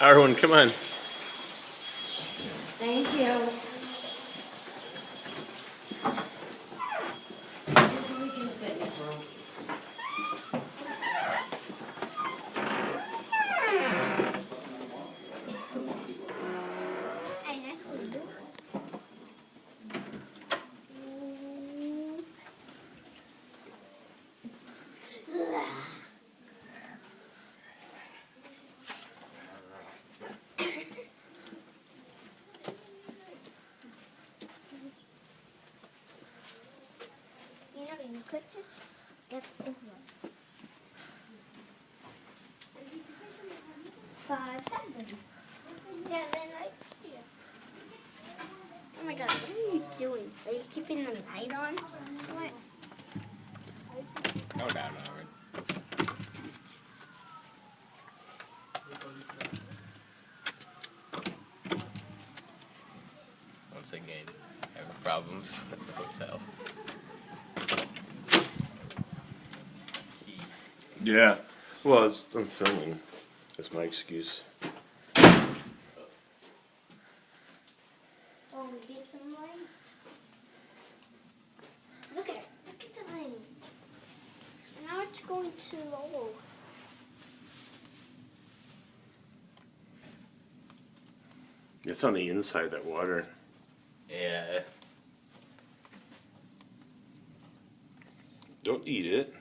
Arwen, come on. Thank you. Here's the weekend fitness room. You could just get over. 5, 7 right here. Oh my God, what are you doing? Are you keeping the light on? What? Go down, Arwen. Once again, having problems at the hotel. Yeah. Well, I'm filming. That's my excuse. Oh, we get some light. Look at the light. And now it's going too low. It's on the inside, that water. Yeah. Don't eat it.